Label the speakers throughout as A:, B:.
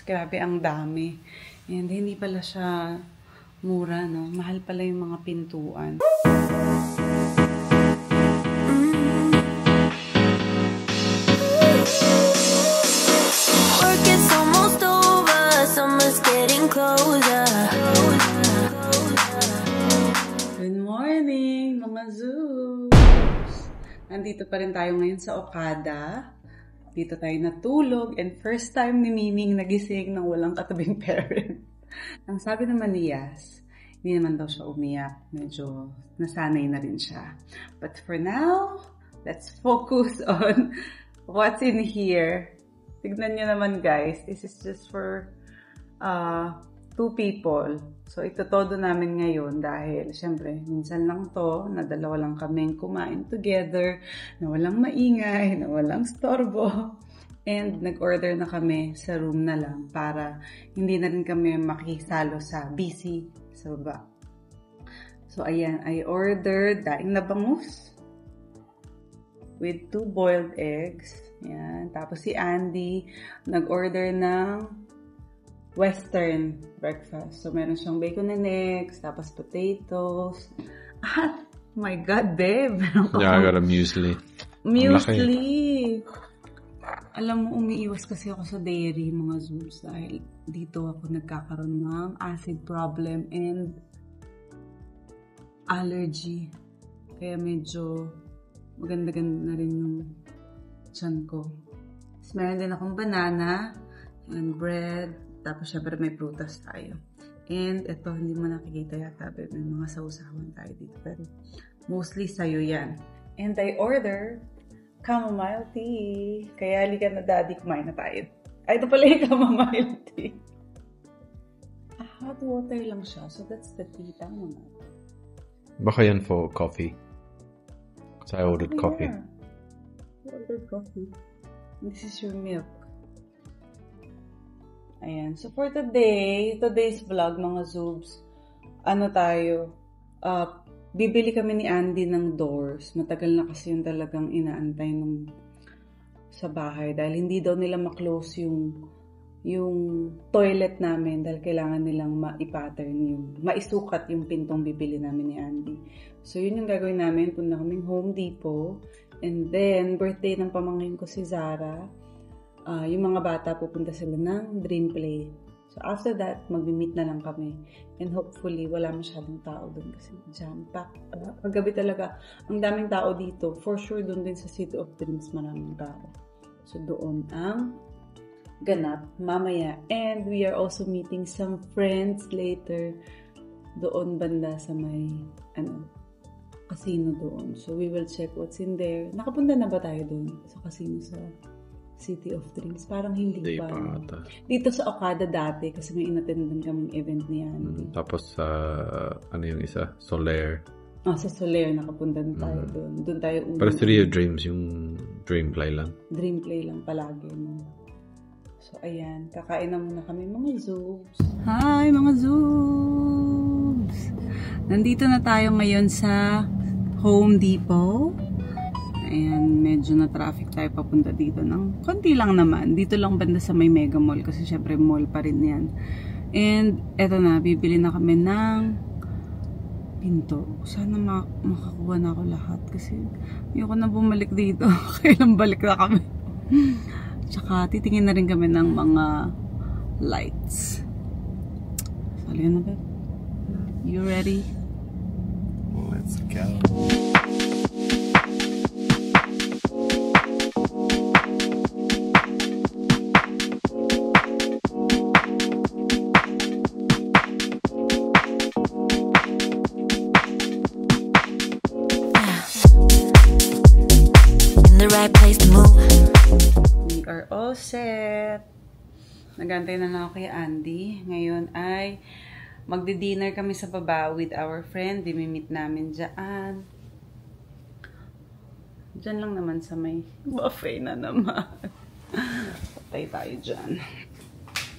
A: Grabe ang dami. And hindi pala siya mura, no? Mahal pala yung mga pintuan.
B: Work is almost over, summer's getting closer.
A: Good morning, mga Zoos! Nandito pa rin tayo ngayon sa Okada. Dito tayo natulog and first time ni Miming nagising nang walang katabing parent. Ang sabi naman ni Yas, hindi naman daw siya umiyak. Medyo nasanay na rin siya. But for now, let's focus on what's in here. Tignan nyo naman guys, this is just for 2 people. So ito todo namin ngayon dahil syempre minsan lang to, na dalawa lang kaming kumain together, na walang maingay, na walang storbo. And nag-order na kami sa room na lang para hindi na rin kami makisalo sa busy sa baba. So ayan, I ordered daing na bangus with 2 boiled eggs. Yan. Tapos si Andy nag-order ng Western breakfast. So, meron siyang bacon and eggs, tapos potatoes. Ah, my God, babe.
C: Yeah, I got a muesli.
A: Muesli. Alam mo, umiiwas kasi ako sa dairy, mga Zooms, dahil dito ako nagkakaroon ng acid problem and allergy. Kaya medyo maganda-ganda na rin yung tiyan ko. Tapos meron din akong banana and bread. Tapos syempre may prutas tayo. And ito, hindi mo nakikita yata, babe. May mga sausawan tayo dito. Pero mostly sa'yo yan. And I ordered chamomile tea. Kaya halika na daddy, kumain na tayo. Ay, ito pala yung chamomile tea. Hot water lang siya. So that's the tea. Tama na.
C: Baka yan for coffee. Because I ordered coffee.
A: I ordered coffee. This is your milk. Ayan. So, for today's vlog, mga Zoobs, bibili kami ni Andy ng doors. Matagal na kasi yung talagang inaantay sa bahay. Dahil hindi daw nila ma-close yung toilet namin. Dahil kailangan nilang ma-pattern maisukat yung pintong bibili namin ni Andy. So, yun yung gagawin namin. Punta kaming Home Depot. And then, birthday ng pamangkin ko si Zara. Yung mga bata, pupunta sila ng Dream Play. So, after that, mag-meet na lang kami. And hopefully, wala masyadong tao doon kasi jam-packed. Paggabi talaga, ang daming tao dito. For sure, doon din sa City of Dreams, maraming tao. So, doon ang ganap mamaya. And we are also meeting some friends later doon banda sa may casino doon. So, we will check what's in there. Nakapunta na ba tayo doon sa casino sa City of Dreams? Parang hindi pa. Dito sa Okada dati kasi may inattendan kaming event ni Andy.
C: Tapos ano yung isa? Solaire.
A: Sa Solaire nakapunta na tayo doon. Doon tayo
C: Pero City of Dreams, yung Dream Play lang.
A: Dream Play lang palagi. No? So ayan, kakain na muna kami mga Zoobs. Hi mga Zoobs! Nandito na tayo ngayon sa Home Depot. Ayan, medyo na traffic tayo papunta dito ng konti lang naman. Dito lang banda sa may Mega Mall kasi syempre mall pa rin yan. And eto na, bibili na kami ng pinto. Sana makakuha na ako lahat kasi ayoko na bumalik dito. Kailan balik na kami. Tsaka titingin na rin kami ng mga lights. Sali na ba? You ready?
C: Let's go.
B: Place to move.
A: We are all set. Nagantay na lang ako kay Andy. Ngayon ay magdi-dinner kami sa baba with our friend. Dimimit namin dyan. Dyan lang naman sa may buffet na naman. Patay tayo dyan.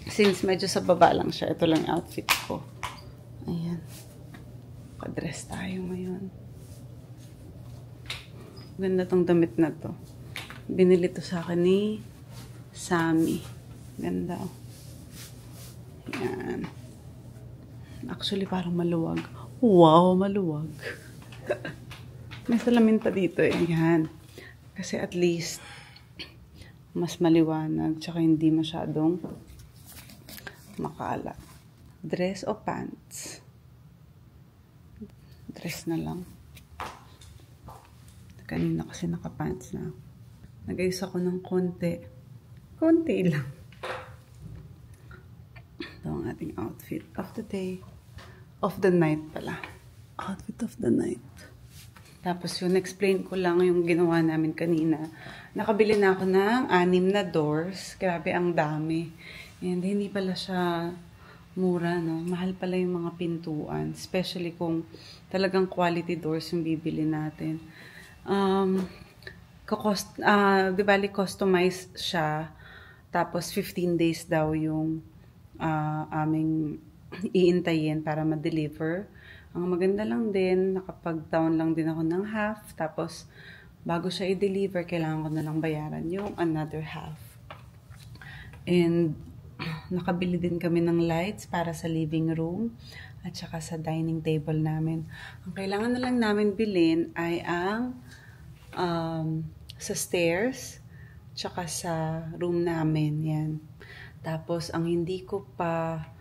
A: Since medyo sa baba lang siya, ito lang outfit ko. Ayan. Kadress tayo ngayon. Ganda tong damit na to. Binili to sa akin ni Sammy. Ganda. Ayan. Actually, parang maluwag. Wow, maluwag. May salamin pa dito eh. Ayan. Kasi at least, mas maliwanag. Tsaka hindi masyadong makalat. Dress o pants? Dress na lang. Kanina kasi naka-pants na. Nag-ayos ako ng konti. Konti lang. Ito ang ating outfit of the day. Of the night pala. Outfit of the night. Tapos yun, explain ko lang yung ginawa namin kanina. Nakabili na ako ng 6 na doors. Grabe, ang dami. And hindi pala siya mura, no? Mahal pala yung mga pintuan. Especially kung talagang quality doors yung bibili natin. Di bali, customized siya. Tapos, 15 days daw yung aming iintayin para ma-deliver. Ang maganda lang din, nakapag-down lang din ako ng half. Tapos, bago siya i-deliver, kailangan ko na lang bayaran yung another half. And, nakabili din kami ng lights para sa living room at saka sa dining table namin. Ang kailangan na lang namin bilhin ay ang sa stairs tsaka sa room namin. Yan. Tapos, ang hindi ko pa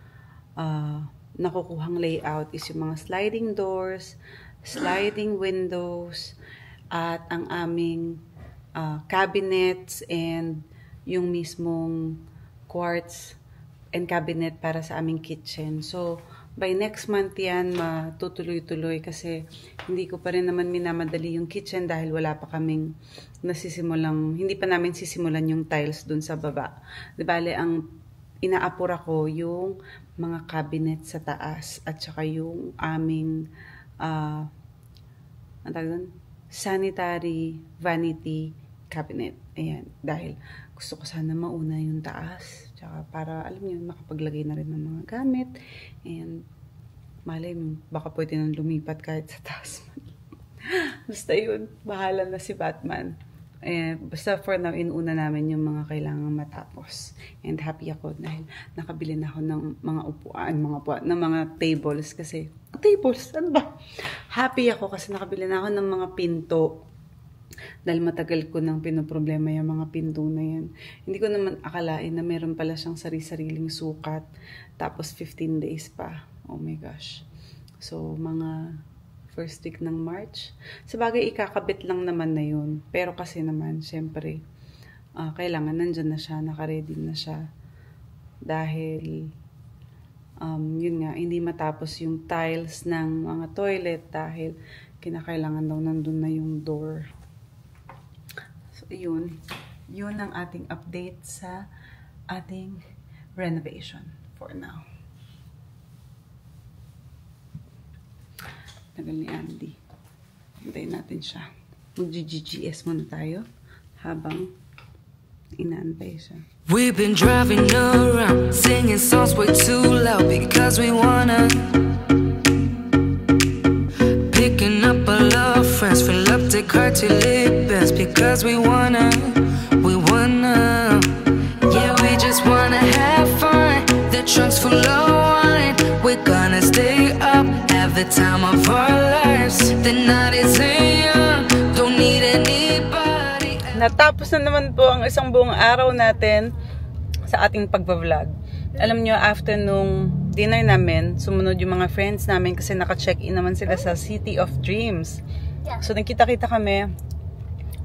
A: nakukuhang layout is yung mga sliding doors, sliding windows, at ang aming cabinets and yung mismong quartz and cabinet para sa aming kitchen. So, by next month yan, matutuloy-tuloy kasi hindi ko pa rin naman minamadali yung kitchen dahil wala pa kaming hindi pa namin sisimulan yung tiles dun sa baba. Di bale, ang inaapura ko yung mga cabinet sa taas at saka yung aming sanitary vanity cabinet. Ayan, dahil gusto ko sana mauna yung taas. Tsaka para, alam niyo, makapaglagay na rin ng mga gamit. And, malay mo, baka pwede nang lumipat kahit sa taas. Basta yun, bahala na si Batman. Basta for now, inuna namin yung mga kailangang matapos. And happy ako dahil nakabili na ako ng mga upuan, ng mga tables. Kasi, tables, ano ba? Happy ako kasi nakabili na ako ng mga pinto. Dahil matagal ko nang pinoproblema yung mga pinto na yan. Hindi ko naman akalain na meron pala siyang sari-sariling sukat. Tapos 15 days pa. Oh my gosh. So, mga first week ng March. Sabagay, ikakabit lang naman na yun. Pero kasi naman, syempre, kailangan nandyan na siya, nakaready na siya. Dahil, yun nga, hindi matapos yung tiles ng mga toilet dahil kinakailangan daw nandun na yung door. So, yun ang ating update sa ating renovation for now. Tagal ni Andy. Hintayin natin siya. Mag-GGS muna tayo habang inaantay siya.
B: We've been driving around, singing songs way too loud because we wanna. Picking up all our friends, fill up the car till it bends because we wanna. Yeah, we just wanna have fun. The trunk's full of wine. We're gonna stay up, have the time of our lives. The night is young, don't need anybody.
A: Natapos na naman po ang isang buong araw natin sa ating pagbablog. Alam nyo, after nung dinner namin, sumunod yung mga friends namin kasi naka-check-in naman sila sa City of Dreams. So, nagkita-kita kami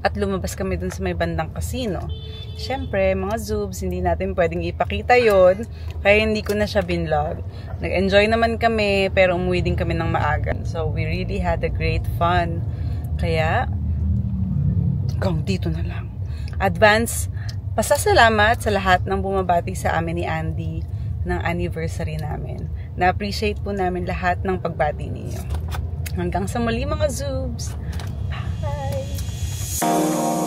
A: at lumabas kami dun sa may bandang casino. Siyempre, mga zoobs, hindi natin pwedeng ipakita yon, kaya hindi ko na siya binlog. Nag-enjoy naman kami, pero umuwi din kami ng maaga. So, we really had a great fun. Kaya, hanggang dito na lang. Advance, pasasalamat sa lahat ng bumabati sa amin ni Andy ng anniversary namin. Na-appreciate po namin lahat ng pagbati ninyo. Hanggang sa muli mga zoobs. Bye!